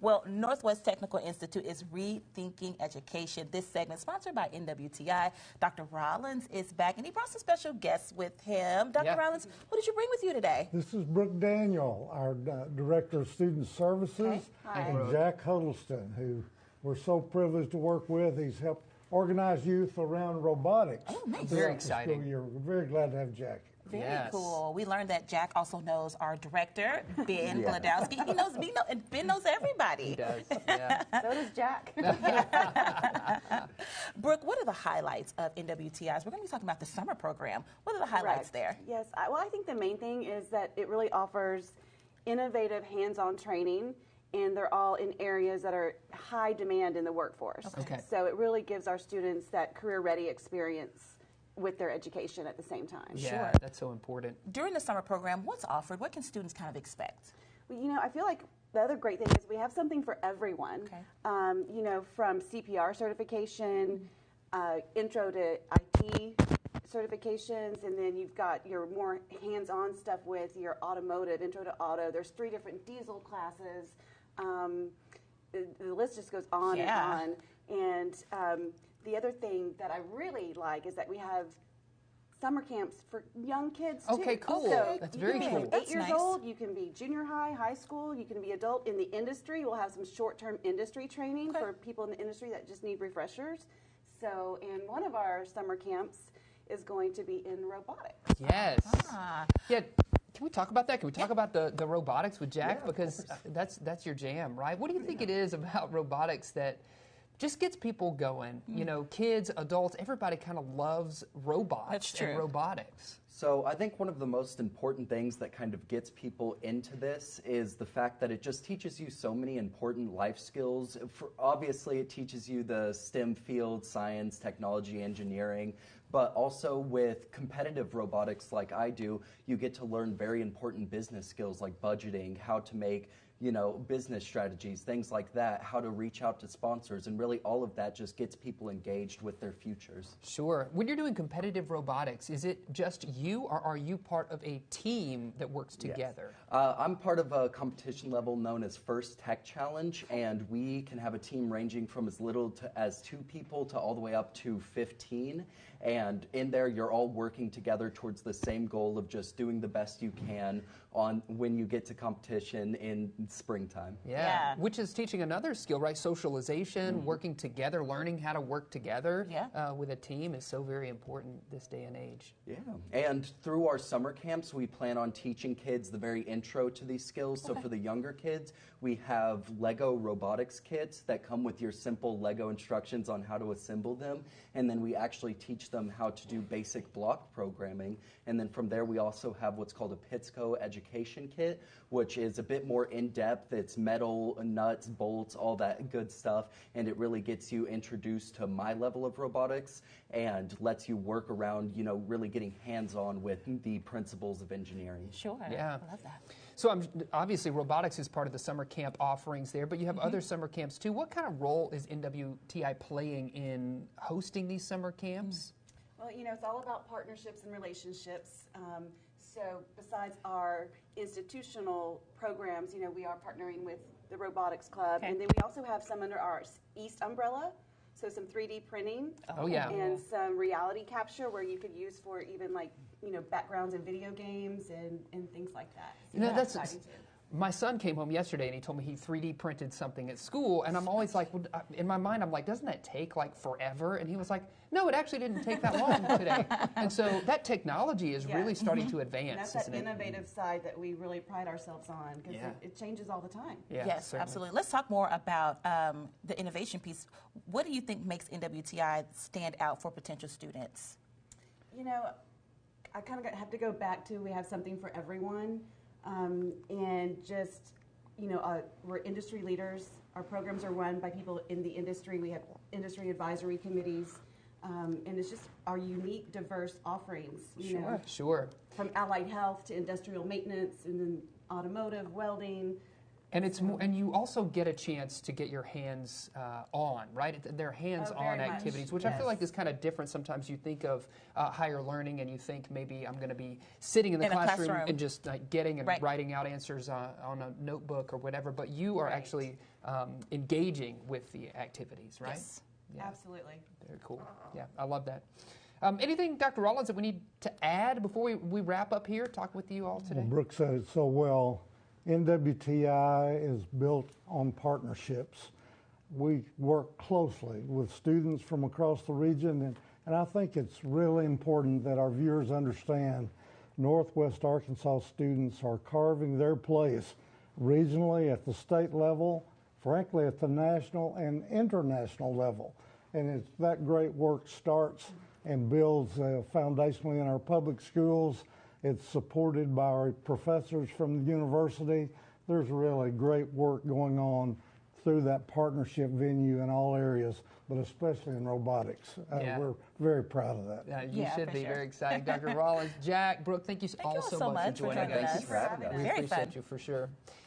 Well, Northwest Technical Institute is rethinking education. This segment sponsored by NWTI. Dr. Rollins is back, and he brought some special guests with him. Dr. Rollins, what did you bring with you today? This is Brooke Daniel, our Director of Student Services, and Jack Huddelston, who we're so privileged to work with. He's helped organize youth around robotics. Oh, nice. Very exciting. We're very glad to have Jack. Very cool. We learned that Jack also knows our director, Ben Gladowski. He knows me, and Ben knows everybody. He does, yeah. So does Jack. Brooke, what are the highlights of NWTI's? We're going to be talking about the summer program. What are the highlights there? Yes, well, I think the main thing is that it really offers innovative hands-on training, and they're all in areas that are high demand in the workforce. Okay. So it really gives our students that career-ready experience with their education at the same time. Yeah, that's so important. During the summer program, what's offered? What can students kind of expect? Well, you know, I feel like the other great thing is we have something for everyone. Okay. You know, from CPR certification, intro to IT certifications, and then you've got your more hands-on stuff with your automotive, intro to auto. There's 3 different diesel classes. The list just goes on and on. And the other thing that I really like is that we have summer camps for young kids too. Okay, cool. So that's very cool. You can be 8 years nice. old, you can be junior high, high school, you can be adult. In the industry, we'll have some short-term industry training for people in the industry that just need refreshers. So, and one of our summer camps is going to be in robotics. Yes. Yeah. Can we talk about that? Can we talk about the robotics with Jack? Because that's your jam, right? What do you think it is about robotics that just gets people going? You know, kids, adults, everybody kind of loves robots and robotics. So I think one of the most important things that kind of gets people into this is the fact that it just teaches you so many important life skills. Obviously, it teaches you the STEM field, science, technology, engineering, but also with competitive robotics like I do, you get to learn very important business skills like budgeting, how to make business strategies, things like that, how to reach out to sponsors, and really all of that just gets people engaged with their futures. Sure. When you're doing competitive robotics, is it just you, or are you part of a team that works together? Yes. I'm part of a competition level known as First Tech Challenge, and we can have a team ranging from as little as 2 people to all the way up to 15. And in there, you're all working together towards the same goal of just doing the best you can when you get to competition in springtime. Yeah. Which is teaching another skill, right? Socialization, working together, learning how to work together with a team is so very important this day and age. Yeah. And through our summer camps, we plan on teaching kids the very intro to these skills. So for the younger kids, we have Lego robotics kits that come with your simple Lego instructions on how to assemble them. And then we actually teach them how to do basic block programming. And then from there, we also have what's called a Pitsco education kit, which is a bit more in-depth. It's metal, nuts, bolts, all that good stuff. And it really gets you introduced to my level of robotics and lets you work around, really getting hands-on with the principles of engineering. Sure. Yeah. I love that. So obviously robotics is part of the summer camp offerings there, but you have other summer camps too. What kind of role is NWTI playing in hosting these summer camps? Well, it's all about partnerships and relationships. So besides our institutional programs, we are partnering with the Robotics Club. And then we also have some under our East umbrella. So some 3D printing and some reality capture where you could use for even backgrounds in video games and things like that. So that's exciting too. My son came home yesterday and he told me he 3D printed something at school, and I'm always like, in my mind, I'm like, doesn't that take forever? And he was like, no, it actually didn't take that long today. And so that technology is really starting to advance. And that's that innovative side that we really pride ourselves on because it changes all the time. Yeah, yes, certainly. Absolutely. Let's talk more about the innovation piece. What do you think makes NWTI stand out for potential students? I kind of have to go back to we have something for everyone. And just, we're industry leaders. Our programs are run by people in the industry. We have industry advisory committees. And it's just our unique, diverse offerings. Sure. From allied health to industrial maintenance and then automotive, welding. And and you also get a chance to get your hands on, right? They're hands-on activities, which I feel like is kind of different. Sometimes you think of higher learning and you think maybe I'm going to be sitting in the classroom and just getting and writing out answers on a notebook or whatever. But you are actually engaging with the activities, right? Yes. Yeah. Absolutely. Very cool. Yeah, I love that. Anything, Dr. Rollins, that we need to add before we wrap up here, talk with you all today? Well, Brooke said it so well. NWTI is built on partnerships. We work closely with students from across the region, and I think it's really important that our viewers understand Northwest Arkansas students are carving their place regionally, at the state level, frankly at the national and international level. And it's that great work starts and builds foundationally in our public schools. It's supported by our professors from the university. There's really great work going on through that partnership venue in all areas, but especially in robotics. We're very proud of that. You should be very excited. Dr. Rollins, Jack, Brooke, thank you all so much for joining us. Thank you for having us. We Very appreciate fun. you for sure.